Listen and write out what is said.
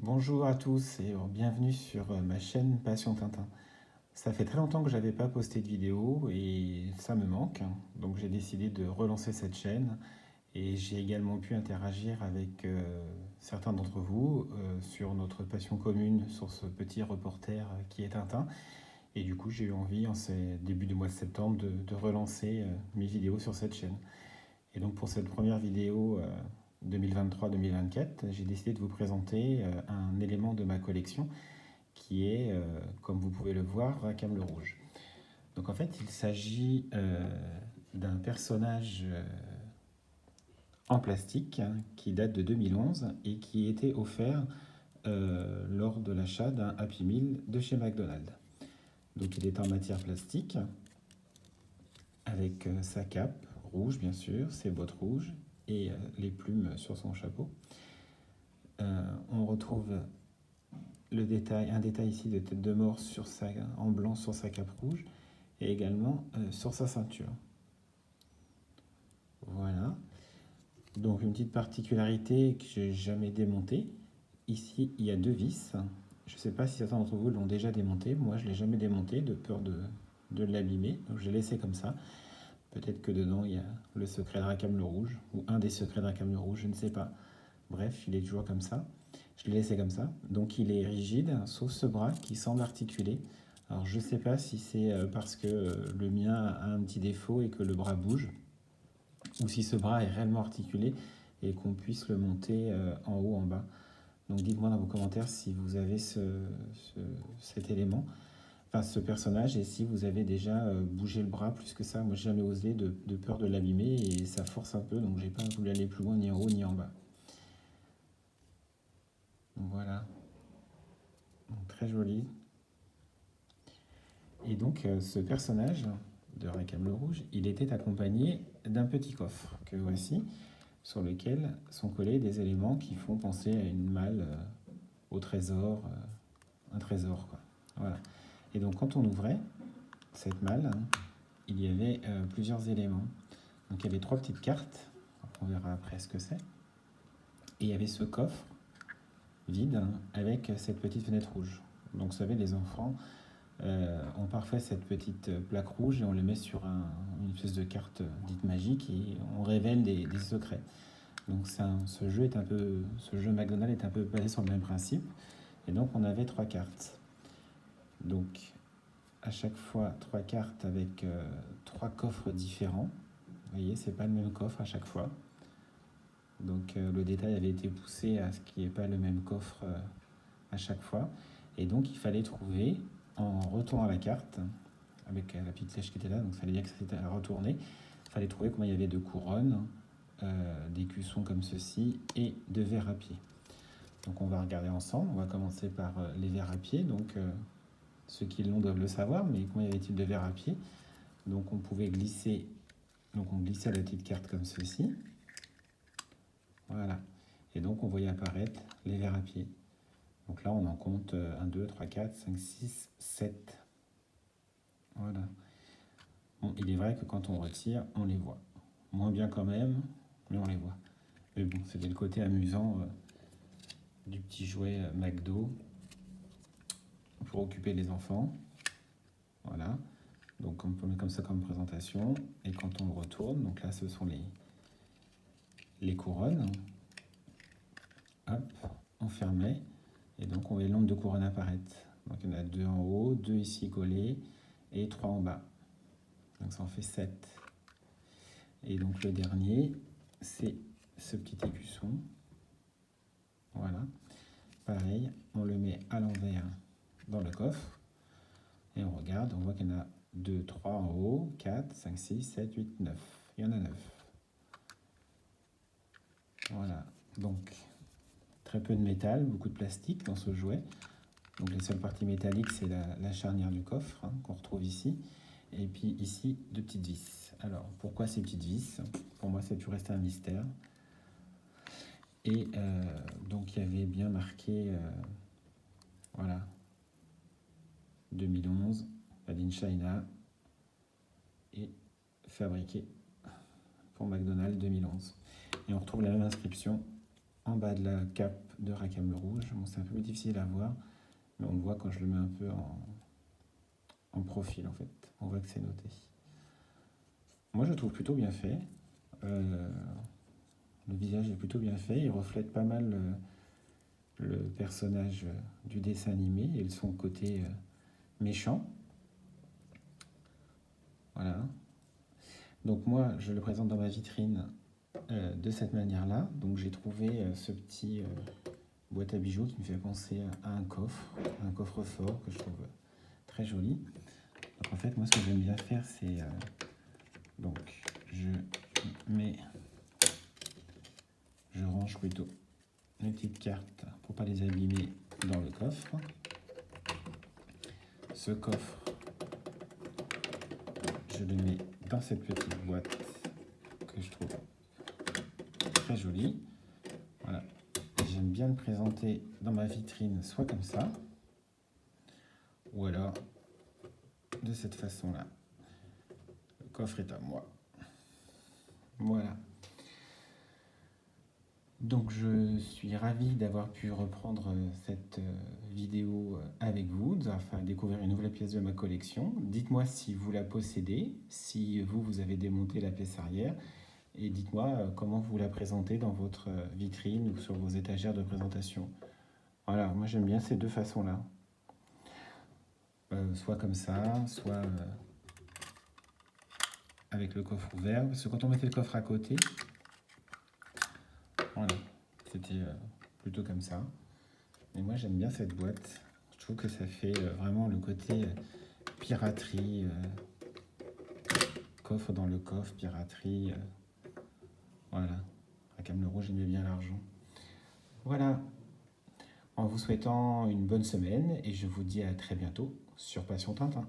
Bonjour à tous et bienvenue sur ma chaîne Passion Tintin. Ça fait très longtemps que j'avais pas posté de vidéo et ça me manque, donc j'ai décidé de relancer cette chaîne et j'ai également pu interagir avec certains d'entre vous sur notre passion commune, sur ce petit reporter qui est Tintin. Et du coup, j'ai eu envie en ce début du mois de septembre de relancer mes vidéos sur cette chaîne. Et donc pour cette première vidéo 2023-2024, j'ai décidé de vous présenter un élément de ma collection qui est, comme vous pouvez le voir, Rackham le Rouge. Donc en fait, il s'agit d'un personnage en plastique qui date de 2011 et qui était offert lors de l'achat d'un Happy Meal de chez McDonald's. Donc il est en matière plastique avec sa cape rouge bien sûr, ses bottes rouges et les plumes sur son chapeau. On retrouve un détail ici de tête de mort en blanc sur sa cape rouge et également sur sa ceinture. Voilà. Donc une petite particularité que j'ai jamais démontée. Ici, il y a deux vis. Je ne sais pas si certains d'entre vous l'ont déjà démonté. Moi, je ne l'ai jamais démonté de peur de l'abîmer. Donc je l'ai laissé comme ça. Peut-être que dedans, il y a le secret de Rackham le Rouge, ou un des secrets de Rackham le Rouge, je ne sais pas. Bref, il est toujours comme ça. Je l'ai laissé comme ça. Donc il est rigide, sauf ce bras qui semble articulé. Alors je ne sais pas si c'est parce que le mien a un petit défaut et que le bras bouge, ou si ce bras est réellement articulé et qu'on puisse le monter en haut, en bas. Donc dites-moi dans vos commentaires si vous avez cet élément, enfin ce personnage, et si vous avez déjà bougé le bras plus que ça. Moi j'ai jamais osé de peur de l'abîmer et ça force un peu, donc j'ai pas voulu aller plus loin ni en haut ni en bas. Donc voilà, donc, très joli. Et donc ce personnage de Rackham le Rouge, il était accompagné d'un petit coffre que voici, sur lequel sont collés des éléments qui font penser à une malle au trésor, un trésor quoi. Voilà. Et donc quand on ouvrait cette malle, il y avait plusieurs éléments. Donc il y avait trois petites cartes, on verra après ce que c'est. Et il y avait ce coffre vide avec cette petite fenêtre rouge. Donc vous savez, les enfants ont parfois cette petite plaque rouge et on le met sur une espèce de carte dite magique et on révèle des secrets. Donc ce jeu McDonald's est un peu basé sur le même principe. Et donc on avait trois cartes. Donc à chaque fois trois cartes avec trois coffres différents. Vous voyez, c'est pas le même coffre à chaque fois. Donc le détail avait été poussé à ce qu'il n'y ait pas le même coffre à chaque fois. Et donc il fallait trouver, en retournant la carte, avec la petite flèche qui était là, donc ça veut dire que c'était à retourner, il fallait trouver combien il y avait de couronnes, d'écussons comme ceci, et de verres à pied. Donc on va regarder ensemble, on va commencer par les verres à pied. Donc ceux qui l'ont doivent le savoir, mais combien y avait-il de verres à pied? Donc on pouvait glisser, donc on glissait la petite carte comme ceci. Voilà. Et donc on voyait apparaître les verres à pied. Donc là on en compte 1, 2, 3, 4, 5, 6, 7. Voilà. Bon, il est vrai que quand on retire, on les voit. Moins bien quand même, mais on les voit. Mais bon, c'était le côté amusant du petit jouet McDo pour occuper les enfants. Voilà. Donc on peut mettre comme ça comme présentation. Et quand on le retourne, donc là ce sont les couronnes. Hop, on fermait. Et donc on voyait le nombre de couronnes apparaître. Donc il y en a 2 en haut, 2 ici collés et 3 en bas. Donc ça en fait 7. Et donc le dernier, c'est ce petit écusson. Voilà. Pareil, on le met à l'envers dans le coffre. Et on regarde, on voit qu'il y en a 2, 3 en haut, 4, 5, 6, 7, 8, 9. Il y en a 9. Voilà. Donc très peu de métal, beaucoup de plastique dans ce jouet. Donc les seules parties métalliques, c'est la charnière du coffre qu'on retrouve ici. Et puis ici, 2 petites vis. Alors, pourquoi ces petites vis? Pour moi, c'est toujours resté un mystère. Et donc, il y avait bien marqué, voilà, 2011, Made in China, et fabriqué pour McDonald's 2011. Et on retrouve la même inscription en bas de la cape de Rackham le Rouge. Bon, c'est un peu difficile à voir, mais on le voit quand je le mets un peu en profil, en fait. On voit que c'est noté. Moi, je le trouve plutôt bien fait. Le visage est plutôt bien fait. Il reflète pas mal le personnage du dessin animé et son côté méchant. Voilà. Donc moi, je le présente dans ma vitrine de cette manière-là. Donc j'ai trouvé ce petit boîte à bijoux qui me fait penser à un coffre-fort que je trouve très joli. Donc en fait, moi, ce que j'aime bien faire, c'est donc je range plutôt les petites cartes pour pas les abîmer dans le coffre. Ce coffre, je le mets dans cette petite boîte que je trouve très jolie. Voilà. J'aime bien le présenter dans ma vitrine, soit comme ça, ou alors de cette façon-là. Le coffre est à moi. Voilà. Donc je suis ravi d'avoir pu reprendre cette vidéo avec vous, de faire découvrir une nouvelle pièce de ma collection. Dites-moi si vous la possédez, si vous avez démonté la pièce arrière, et dites-moi comment vous la présentez dans votre vitrine ou sur vos étagères de présentation. Voilà, moi j'aime bien ces deux façons-là. Soit comme ça, soit avec le coffre ouvert, parce que quand on mettait le coffre à côté, voilà, c'était plutôt comme ça. Et moi j'aime bien cette boîte. Je trouve que ça fait vraiment le côté piraterie, coffre dans le coffre, piraterie. Voilà, Rackham le Rouge aimait bien l'argent. Voilà, en vous souhaitant une bonne semaine et je vous dis à très bientôt sur Passion Tintin.